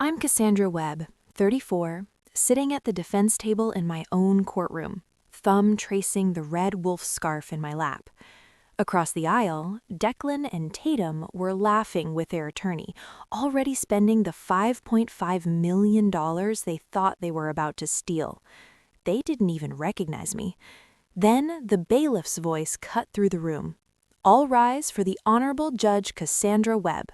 I'm Cassandra Webb, 34, sitting at the defense table in my own courtroom, thumb tracing the red wolf scarf in my lap. Across the aisle, Declan and Tatum were laughing with their attorney, already spending the $5.5 million they thought they were about to steal. They didn't even recognize me. Then the bailiff's voice cut through the room. "All rise for the Honorable Judge Cassandra Webb."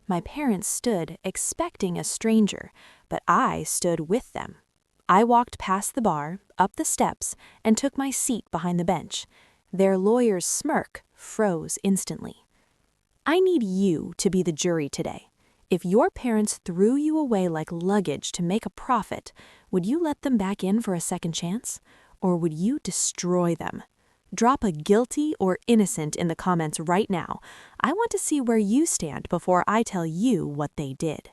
My parents stood, expecting a stranger, but I stood with them. I walked past the bar, up the steps, and took my seat behind the bench. Their lawyer's smirk froze instantly. "I need you to be the jury today. If your parents threw you away like luggage to make a profit, would you let them back in for a second chance? Or would you destroy them? Drop a guilty or innocent in the comments right now. I want to see where you stand before I tell you what they did."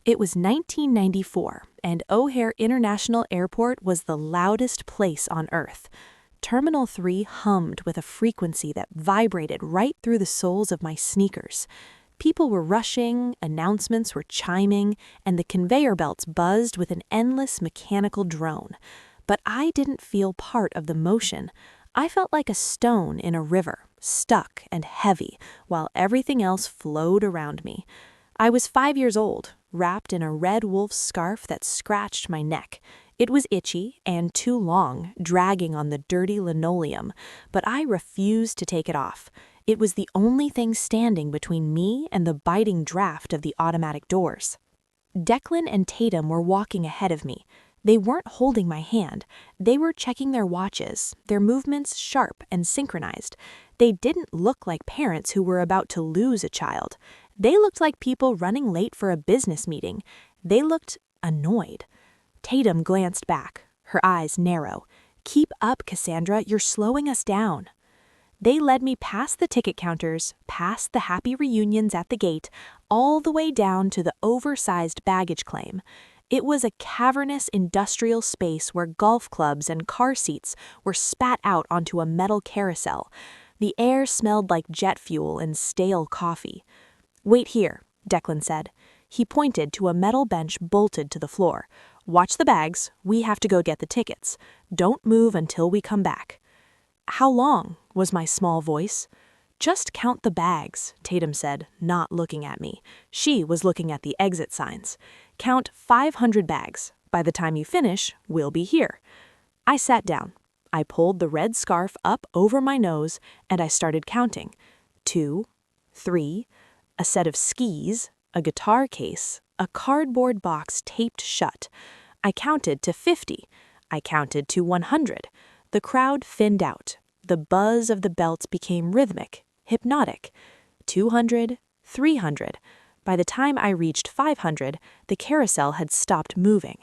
It was 1994, and O'Hare International Airport was the loudest place on Earth. Terminal 3 hummed with a frequency that vibrated right through the soles of my sneakers. People were rushing, announcements were chiming, and the conveyor belts buzzed with an endless mechanical drone. But I didn't feel part of the motion. I felt like a stone in a river, stuck and heavy, while everything else flowed around me. I was 5 years old, wrapped in a red wolf scarf that scratched my neck. It was itchy and too long, dragging on the dirty linoleum, but I refused to take it off. It was the only thing standing between me and the biting draft of the automatic doors. Declan and Tatum were walking ahead of me. They weren't holding my hand. They were checking their watches, their movements sharp and synchronized. They didn't look like parents who were about to lose a child. They looked like people running late for a business meeting. They looked annoyed. Tatum glanced back, her eyes narrow. "Keep up, Cassandra, you're slowing us down." They led me past the ticket counters, past the happy reunions at the gate, all the way down to the oversized baggage claim. It was a cavernous industrial space where golf clubs and car seats were spat out onto a metal carousel. The air smelled like jet fuel and stale coffee. "Wait here," Declan said. He pointed to a metal bench bolted to the floor. "Watch the bags. We have to go get the tickets. Don't move until we come back." "How long?" was my small voice. "Just count the bags," Tatum said, not looking at me. She was looking at the exit signs. "Count 500 bags. By the time you finish, we'll be here." I sat down. I pulled the red scarf up over my nose, and I started counting. 2, 3, a set of skis, a guitar case, a cardboard box taped shut. I counted to 50. I counted to 100. The crowd thinned out. The buzz of the belts became rhythmic, hypnotic. 200, 300. By the time I reached 500, the carousel had stopped moving.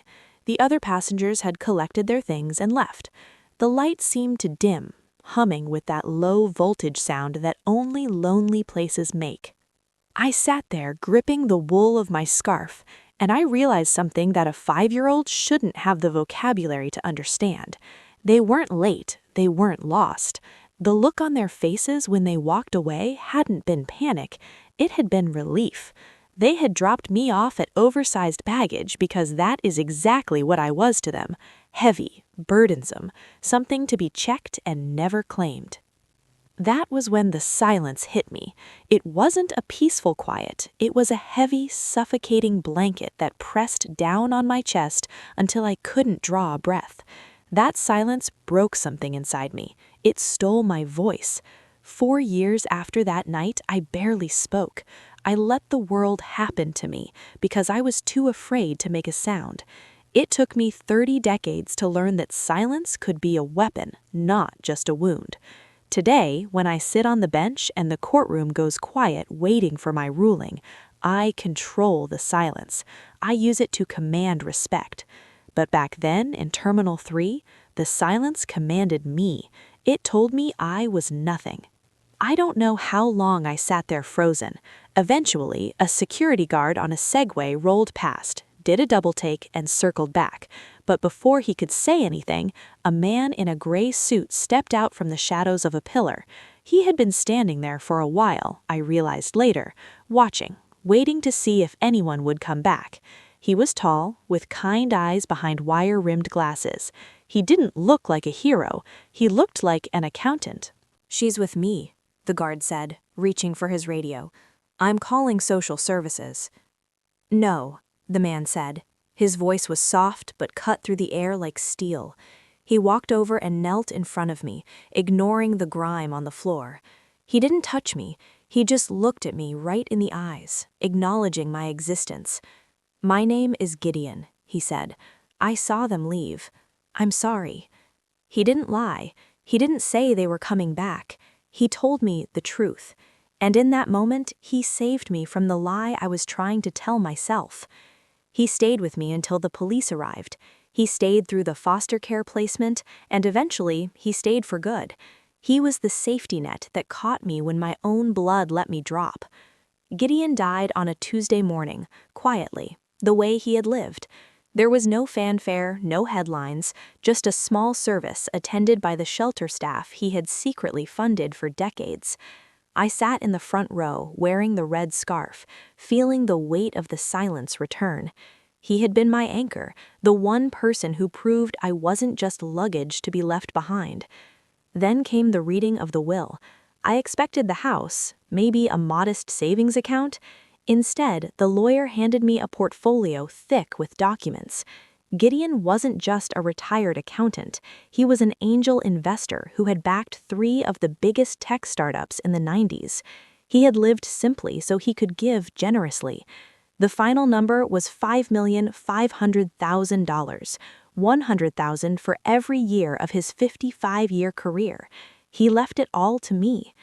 The other passengers had collected their things and left. The light seemed to dim, humming with that low voltage sound that only lonely places make. I sat there gripping the wool of my scarf, and I realized something that a 5-year-old shouldn't have the vocabulary to understand. They weren't late, they weren't lost. The look on their faces when they walked away hadn't been panic, it had been relief. They had dropped me off at oversized baggage because that is exactly what I was to them. Heavy, burdensome, something to be checked and never claimed. That was when the silence hit me. It wasn't a peaceful quiet. It was a heavy, suffocating blanket that pressed down on my chest until I couldn't draw a breath. That silence broke something inside me. It stole my voice. 4 years after that night, I barely spoke. I let the world happen to me because I was too afraid to make a sound. It took me 30 decades to learn that silence could be a weapon, not just a wound. Today, when I sit on the bench and the courtroom goes quiet waiting for my ruling, I control the silence. I use it to command respect. But back then, in Terminal 3, the silence commanded me. It told me I was nothing. I don't know how long I sat there frozen. Eventually, a security guard on a Segway rolled past, did a double take, and circled back. But before he could say anything, a man in a gray suit stepped out from the shadows of a pillar. He had been standing there for a while, I realized later, watching, waiting to see if anyone would come back. He was tall, with kind eyes behind wire-rimmed glasses. He didn't look like a hero. He looked like an accountant. "She's with me," the guard said, reaching for his radio. "I'm calling social services." "No," the man said. His voice was soft but cut through the air like steel. He walked over and knelt in front of me, ignoring the grime on the floor. He didn't touch me. He just looked at me right in the eyes, acknowledging my existence. "My name is Gideon," he said. "I saw them leave. I'm sorry." He didn't lie. He didn't say they were coming back. He told me the truth. And in that moment, he saved me from the lie I was trying to tell myself. He stayed with me until the police arrived. He stayed through the foster care placement, and eventually, he stayed for good. He was the safety net that caught me when my own blood let me drop. Gideon died on a Tuesday morning, quietly, the way he had lived. There was no fanfare, no headlines, just a small service attended by the shelter staff he had secretly funded for decades. I sat in the front row, wearing the red scarf, feeling the weight of the silence return. He had been my anchor, the one person who proved I wasn't just luggage to be left behind. Then came the reading of the will. I expected the house, maybe a modest savings account. Instead, the lawyer handed me a portfolio thick with documents. Gideon wasn't just a retired accountant. He was an angel investor who had backed 3 of the biggest tech startups in the 90s. He had lived simply so he could give generously. The final number was $5,500,000, $100,000 for every year of his 55-year career. He left it all to me.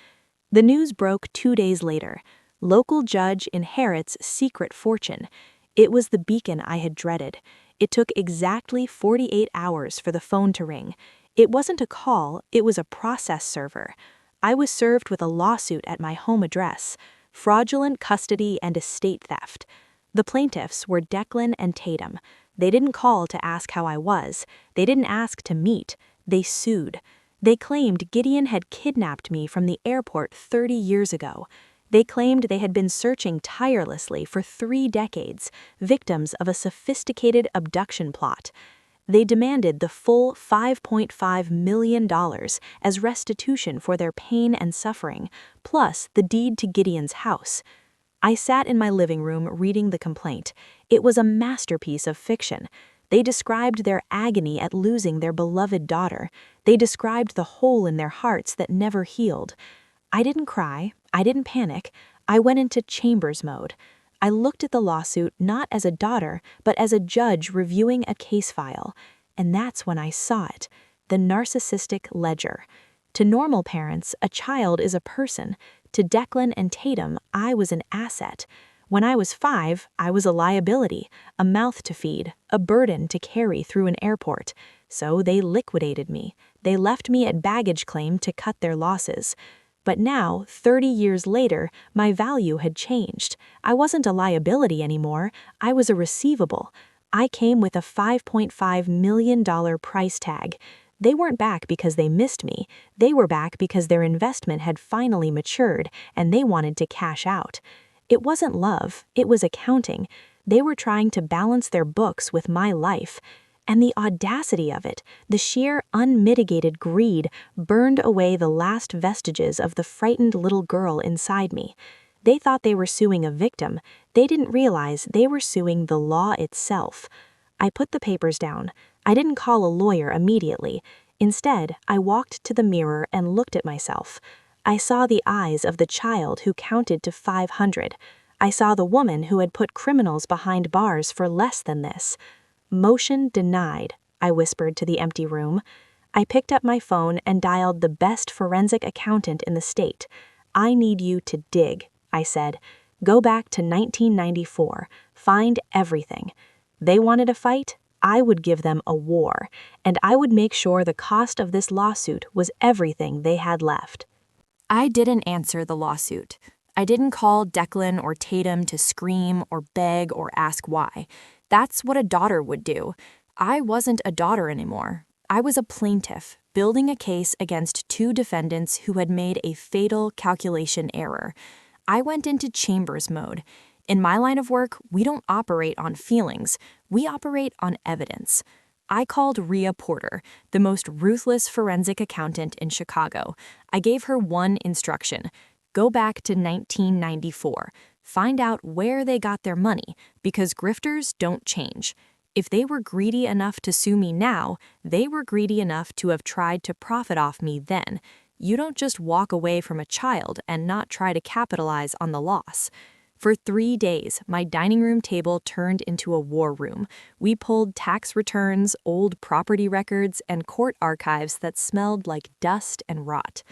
The news broke 2 days later. Local judge inherits secret fortune. It was the beacon I had dreaded. It took exactly 48 hours for the phone to ring. It wasn't a call, it was a process server. I was served with a lawsuit at my home address, fraudulent custody and estate theft. The plaintiffs were Declan and Tatum. They didn't call to ask how I was. They didn't ask to meet. They sued. They claimed Gideon had kidnapped me from the airport 30 years ago. They claimed they had been searching tirelessly for 3 decades, victims of a sophisticated abduction plot. They demanded the full $5.5 million as restitution for their pain and suffering, plus the deed to Gideon's house. I sat in my living room reading the complaint. It was a masterpiece of fiction. They described their agony at losing their beloved daughter. They described the hole in their hearts that never healed. I didn't cry. I didn't panic. I went into chambers mode. I looked at the lawsuit not as a daughter, but as a judge reviewing a case file. And that's when I saw it, the narcissistic ledger. To normal parents, a child is a person. To Declan and Tatum, I was an asset. When I was 5, I was a liability, a mouth to feed, a burden to carry through an airport. So they liquidated me. They left me at baggage claim to cut their losses. But now, 30 years later, my value had changed. I wasn't a liability anymore. I was a receivable. I came with a $5.5 million price tag. They weren't back because they missed me. They were back because their investment had finally matured and they wanted to cash out. It wasn't love, it was accounting. They were trying to balance their books with my life. And the audacity of it, the sheer unmitigated greed, burned away the last vestiges of the frightened little girl inside me. They thought they were suing a victim. They didn't realize they were suing the law itself. I put the papers down. I didn't call a lawyer immediately. Instead, I walked to the mirror and looked at myself. I saw the eyes of the child who counted to 500. I saw the woman who had put criminals behind bars for less than this. "Motion denied," I whispered to the empty room. I picked up my phone and dialed the best forensic accountant in the state. "I need you to dig," I said. "Go back to 1994. Find everything." They wanted a fight. I would give them a war, and I would make sure the cost of this lawsuit was everything they had left. I didn't answer the lawsuit. I didn't call Declan or Tatum to scream or beg or ask why. That's what a daughter would do. I wasn't a daughter anymore. I was a plaintiff, building a case against 2 defendants who had made a fatal calculation error. I went into chambers mode. In my line of work, we don't operate on feelings, we operate on evidence. I called Rhea Porter, the most ruthless forensic accountant in Chicago. I gave her one instruction: go back to 1994. Find out where they got their money, because grifters don't change. If they were greedy enough to sue me now, they were greedy enough to have tried to profit off me then. You don't just walk away from a child and not try to capitalize on the loss. For 3 days, my dining room table turned into a war room. We pulled tax returns, old property records, and court archives that smelled like dust and rot.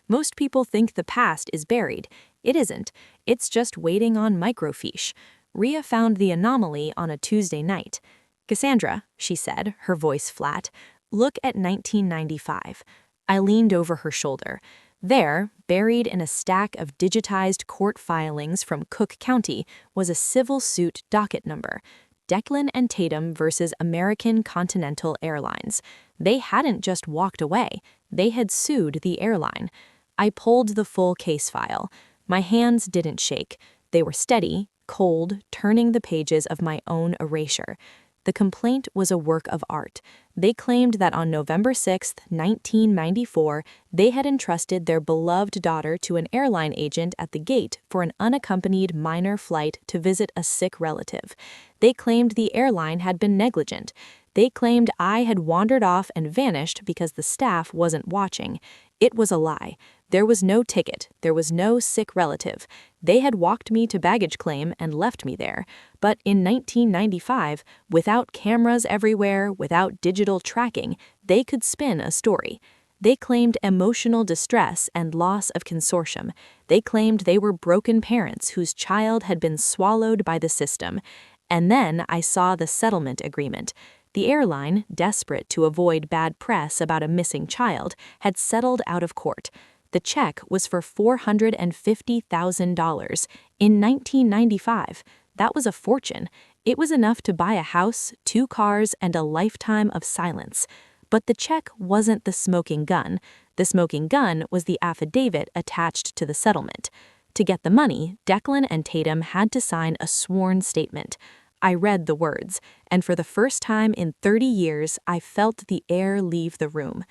Most people think the past is buried. It isn't. It's just waiting on microfiche. Rhea found the anomaly on a Tuesday night. "Cassandra," she said, her voice flat, "look at 1995. I leaned over her shoulder. There, buried in a stack of digitized court filings from Cook County, was a civil suit docket number: Declan and Tatum versus American Continental Airlines. They hadn't just walked away, they had sued the airline. I pulled the full case file. My hands didn't shake. They were steady, cold, turning the pages of my own erasure. The complaint was a work of art. They claimed that on November 6, 1994, they had entrusted their beloved daughter to an airline agent at the gate for an unaccompanied minor flight to visit a sick relative. They claimed the airline had been negligent. They claimed I had wandered off and vanished because the staff wasn't watching. It was a lie. There was no ticket. There was no sick relative. They had walked me to baggage claim and left me there. But in 1995, without cameras everywhere, without digital tracking, they could spin a story. They claimed emotional distress and loss of consortium. They claimed they were broken parents whose child had been swallowed by the system. And then I saw the settlement agreement. The airline, desperate to avoid bad press about a missing child, had settled out of court. The check was for $450,000 in 1995. That was a fortune. It was enough to buy a house, 2 cars, and a lifetime of silence. But the check wasn't the smoking gun. The smoking gun was the affidavit attached to the settlement. To get the money, Declan and Tatum had to sign a sworn statement. I read the words, and for the first time in 30 years, I felt the air leave the room.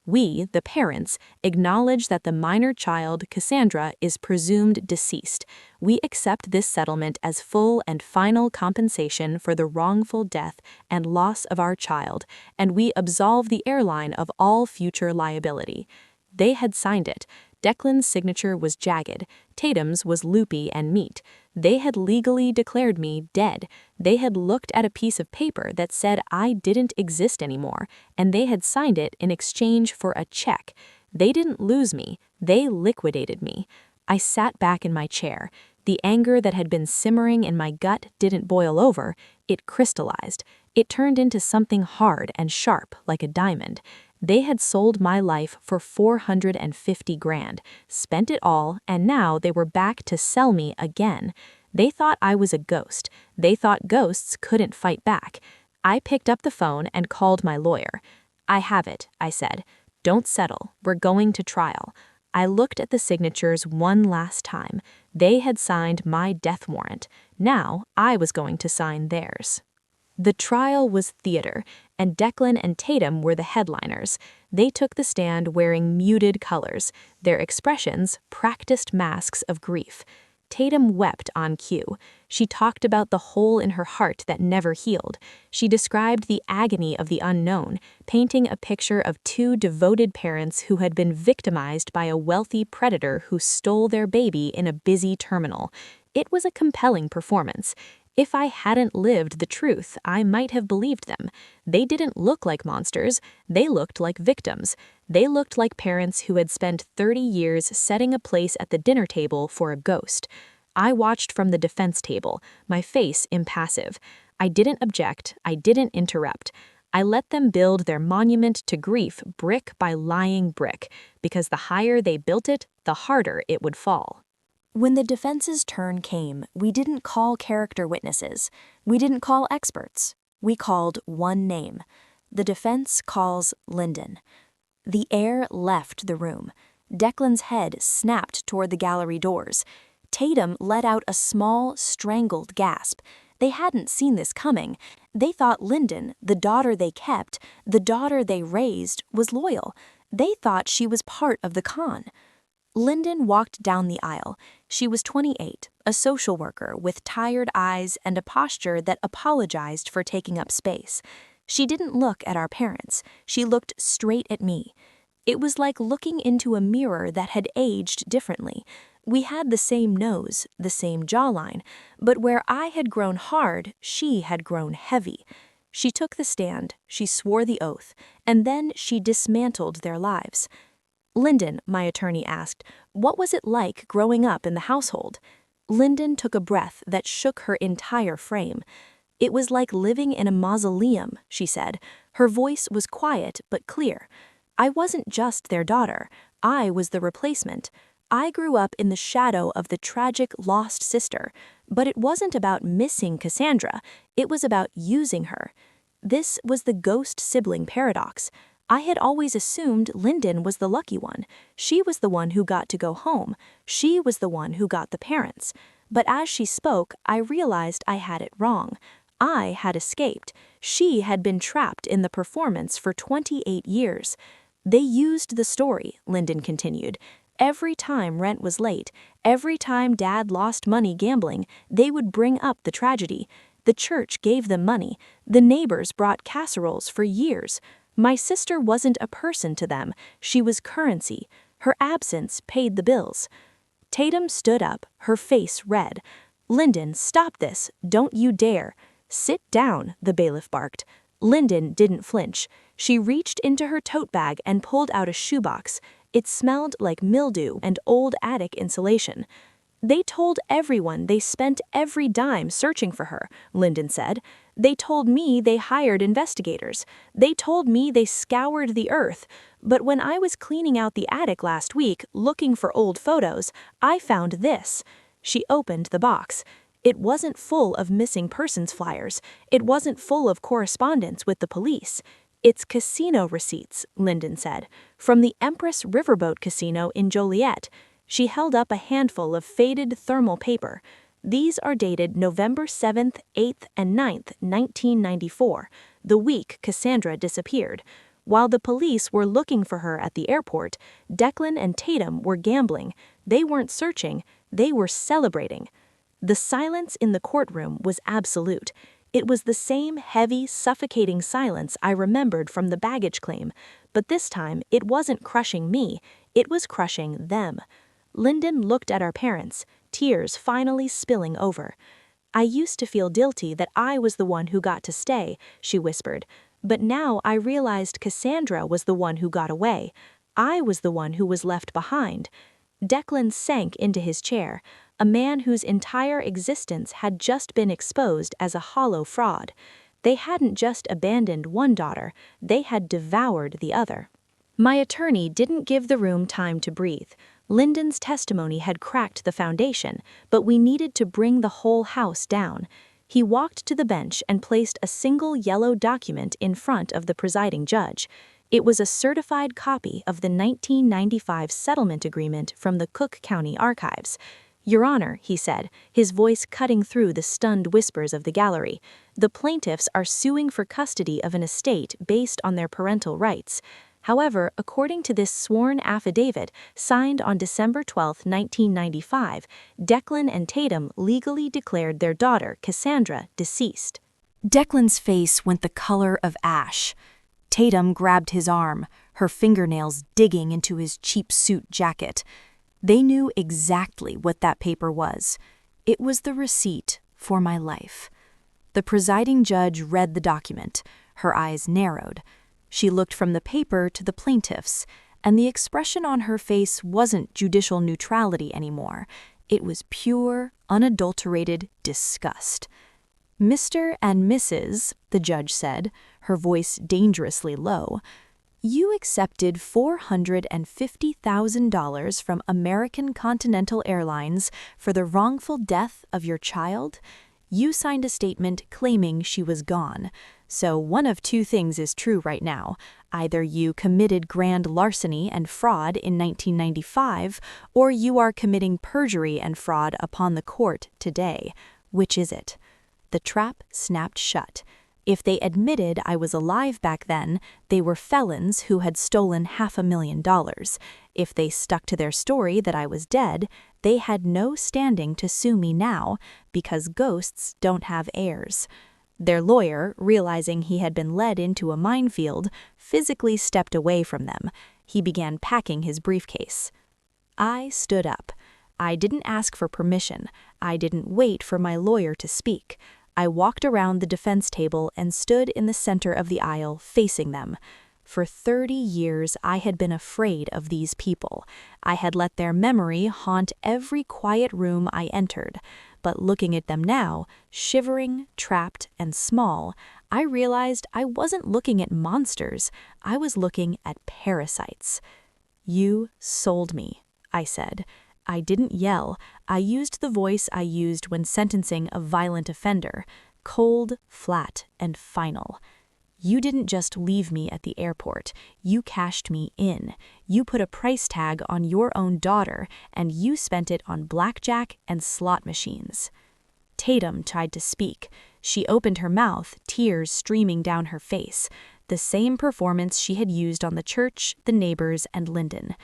We, the parents, acknowledge that the minor child, Cassandra, is presumed deceased. We accept this settlement as full and final compensation for the wrongful death and loss of our child, and we absolve the airline of all future liability. They had signed it. Declan's signature was jagged. Tatum's was loopy and neat. They had legally declared me dead. They had looked at a piece of paper that said I didn't exist anymore, and they had signed it in exchange for a check. They didn't lose me. They liquidated me. I sat back in my chair. The anger that had been simmering in my gut didn't boil over. It crystallized. It turned into something hard and sharp like a diamond. They had sold my life for $450,000, spent it all, and now they were back to sell me again. They thought I was a ghost. They thought ghosts couldn't fight back. I picked up the phone and called my lawyer. "I have it," I said. "Don't settle. We're going to trial." I looked at the signatures one last time. They had signed my death warrant. Now I was going to sign theirs. The trial was theater, and Declan and Tatum were the headliners. They took the stand wearing muted colors, their expressions practiced masks of grief. Tatum wept on cue. She talked about the hole in her heart that never healed. She described the agony of the unknown, painting a picture of 2 devoted parents who had been victimized by a wealthy predator who stole their baby in a busy terminal. It was a compelling performance. If I hadn't lived the truth, I might have believed them. They didn't look like monsters. They looked like victims. They looked like parents who had spent 30 years setting a place at the dinner table for a ghost. I watched from the defense table, my face impassive. I didn't object. I didn't interrupt. I let them build their monument to grief brick by lying brick, because the higher they built it, the harder it would fall. When the defense's turn came, we didn't call character witnesses. We didn't call experts. We called one name. The defense calls Lyndon. The air left the room. Declan's head snapped toward the gallery doors. Tatum let out a small, strangled gasp. They hadn't seen this coming. They thought Lyndon, the daughter they kept, the daughter they raised, was loyal. They thought she was part of the con. Lyndon walked down the aisle. She was 28, a social worker with tired eyes and a posture that apologized for taking up space. She didn't look at our parents. She looked straight at me. It was like looking into a mirror that had aged differently. We had the same nose, the same jawline, but where I had grown hard, she had grown heavy. She took the stand, she swore the oath, and then she dismantled their lives. Lyndon, my attorney asked, what was it like growing up in the household? Lyndon took a breath that shook her entire frame. It was like living in a mausoleum, she said. Her voice was quiet but clear. I wasn't just their daughter. I was the replacement. I grew up in the shadow of the tragic lost sister, but it wasn't about missing Cassandra. It was about using her. This was the ghost sibling paradox. I had always assumed Lyndon was the lucky one. She was the one who got to go home. She was the one who got the parents. But as she spoke, I realized I had it wrong. I had escaped. She had been trapped in the performance for 28 years. They used the story, Lyndon continued. Every time rent was late, every time Dad lost money gambling, they would bring up the tragedy. The church gave them money. The neighbors brought casseroles for years. My sister wasn't a person to them. She was currency. Her absence paid the bills. Tatum stood up, her face red. Lyndon, stop this. Don't you dare. Sit down, the bailiff barked. Lyndon didn't flinch. She reached into her tote bag and pulled out a shoebox. It smelled like mildew and old attic insulation. They told everyone they spent every dime searching for her, Lyndon said. They told me they hired investigators. They told me they scoured the earth. But when I was cleaning out the attic last week, looking for old photos, I found this. She opened the box. It wasn't full of missing persons flyers. It wasn't full of correspondence with the police. It's casino receipts, Lyndon said, from the Empress Riverboat Casino in Joliet. She held up a handful of faded thermal paper. These are dated November 7th, 8th, and 9th, 1994, the week Cassandra disappeared. While the police were looking for her at the airport, Declan and Tatum were gambling. They weren't searching, they were celebrating. The silence in the courtroom was absolute. It was the same heavy, suffocating silence I remembered from the baggage claim, but this time it wasn't crushing me, it was crushing them. Lyndon looked at our parents, tears finally spilling over. I used to feel guilty that I was the one who got to stay, she whispered, but now I realized Cassandra was the one who got away. I was the one who was left behind. Declan sank into his chair, a man whose entire existence had just been exposed as a hollow fraud. They hadn't just abandoned one daughter, they had devoured the other. My attorney didn't give the room time to breathe. Lyndon's testimony had cracked the foundation, but we needed to bring the whole house down. He walked to the bench and placed a single yellow document in front of the presiding judge. It was a certified copy of the 1995 settlement agreement from the Cook County Archives. Your Honor, he said, his voice cutting through the stunned whispers of the gallery, the plaintiffs are suing for custody of an estate based on their parental rights. However, according to this sworn affidavit signed on December 12, 1995, Declan and Tatum legally declared their daughter, Cassandra, deceased. Declan's face went the color of ash. Tatum grabbed his arm, her fingernails digging into his cheap suit jacket. They knew exactly what that paper was. It was the receipt for my life. The presiding judge read the document. Her eyes narrowed. She looked from the paper to the plaintiffs, and the expression on her face wasn't judicial neutrality anymore. It was pure, unadulterated disgust. Mr. and Mrs., the judge said, her voice dangerously low, you accepted $450,000 from American Continental Airlines for the wrongful death of your child? You signed a statement claiming she was gone. So one of two things is true right now. Either you committed grand larceny and fraud in 1995, or you are committing perjury and fraud upon the court today. Which is it? The trap snapped shut. If they admitted I was alive back then, they were felons who had stolen $500,000. If they stuck to their story that I was dead, they had no standing to sue me now, because ghosts don't have heirs. Their lawyer, realizing he had been led into a minefield, physically stepped away from them. He began packing his briefcase. I stood up. I didn't ask for permission. I didn't wait for my lawyer to speak. I walked around the defense table and stood in the center of the aisle, facing them. For 30 years, I had been afraid of these people. I had let their memory haunt every quiet room I entered. But looking at them now, shivering, trapped, and small, I realized I wasn't looking at monsters. I was looking at parasites. "You sold me," I said. I didn't yell. I used the voice I used when sentencing a violent offender. Cold, flat, and final. You didn't just leave me at the airport. You cashed me in. You put a price tag on your own daughter, and you spent it on blackjack and slot machines. Tatum tried to speak. She opened her mouth, tears streaming down her face. The same performance she had used on the church, the neighbors, and Lyndon.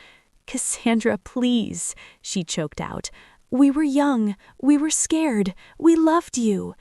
"Cassandra, please," she choked out. "We were young. We were scared. We loved you."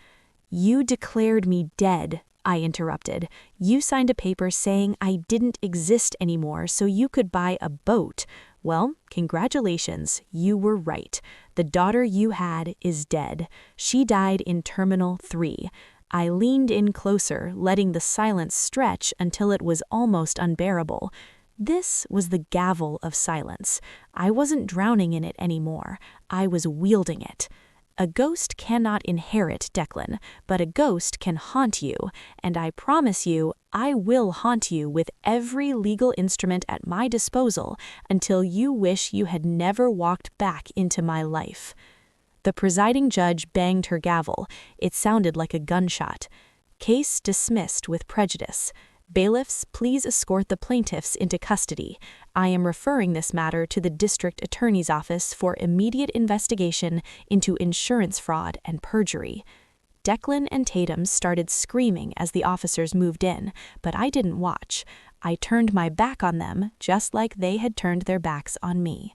"You declared me dead," I interrupted. "You signed a paper saying I didn't exist anymore so you could buy a boat. Well, congratulations, you were right. The daughter you had is dead. She died in Terminal 3. I leaned in closer, letting the silence stretch until it was almost unbearable. This was the gavel of silence. I wasn't drowning in it anymore. I was wielding it. A ghost cannot inherit, Declan, but a ghost can haunt you, and I promise you, I will haunt you with every legal instrument at my disposal until you wish you had never walked back into my life." The presiding judge banged her gavel. It sounded like a gunshot. "Case dismissed with prejudice. Bailiffs, please escort the plaintiffs into custody. I am referring this matter to the district attorney's office for immediate investigation into insurance fraud and perjury." Declan and Tatum started screaming as the officers moved in, but I didn't watch. I turned my back on them, just like they had turned their backs on me.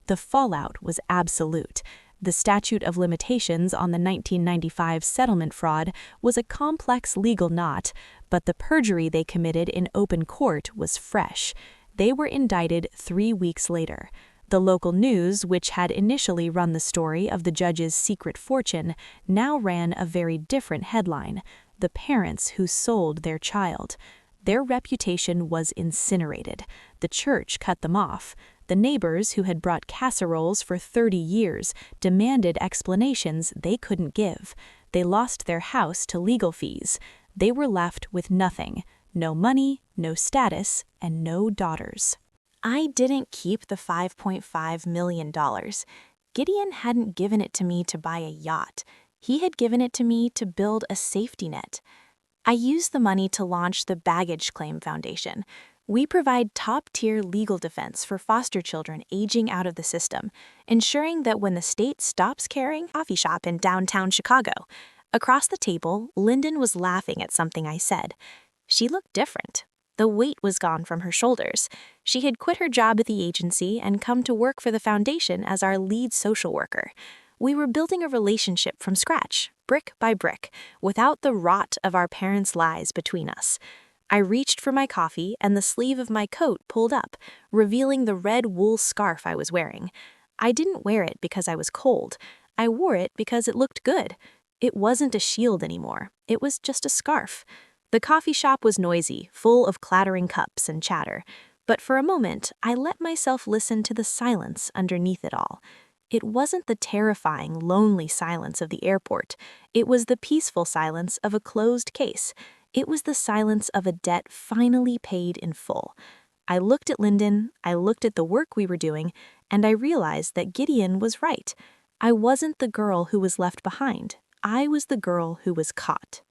The fallout was absolute. The statute of limitations on the 1995 settlement fraud was a complex legal knot, but the perjury they committed in open court was fresh. They were indicted 3 weeks later. The local news, which had initially run the story of the judge's secret fortune, now ran a very different headline: "The parents who sold their child." Their reputation was incinerated. The church cut them off. The neighbors who had brought casseroles for 30 years demanded explanations they couldn't give. They lost their house to legal fees. They were left with nothing: no money, no status, and no daughters. I didn't keep the $5.5 million. Gideon hadn't given it to me to buy a yacht. He had given it to me to build a safety net. I used the money to launch the Baggage Claim Foundation. We provide top-tier legal defense for foster children aging out of the system, ensuring that when the state stops caring, coffee shop in downtown Chicago. Across the table, Lyndon was laughing at something I said. She looked different. The weight was gone from her shoulders. She had quit her job at the agency and come to work for the foundation as our lead social worker. We were building a relationship from scratch, brick by brick, without the rot of our parents' lies between us. I reached for my coffee and the sleeve of my coat pulled up, revealing the red wool scarf I was wearing. I didn't wear it because I was cold. I wore it because it looked good. It wasn't a shield anymore. It was just a scarf. The coffee shop was noisy, full of clattering cups and chatter. But for a moment, I let myself listen to the silence underneath it all. It wasn't the terrifying, lonely silence of the airport. It was the peaceful silence of a closed case. It was the silence of a debt finally paid in full. I looked at Lyndon, I looked at the work we were doing, and I realized that Gideon was right. I wasn't the girl who was left behind. I was the girl who was caught.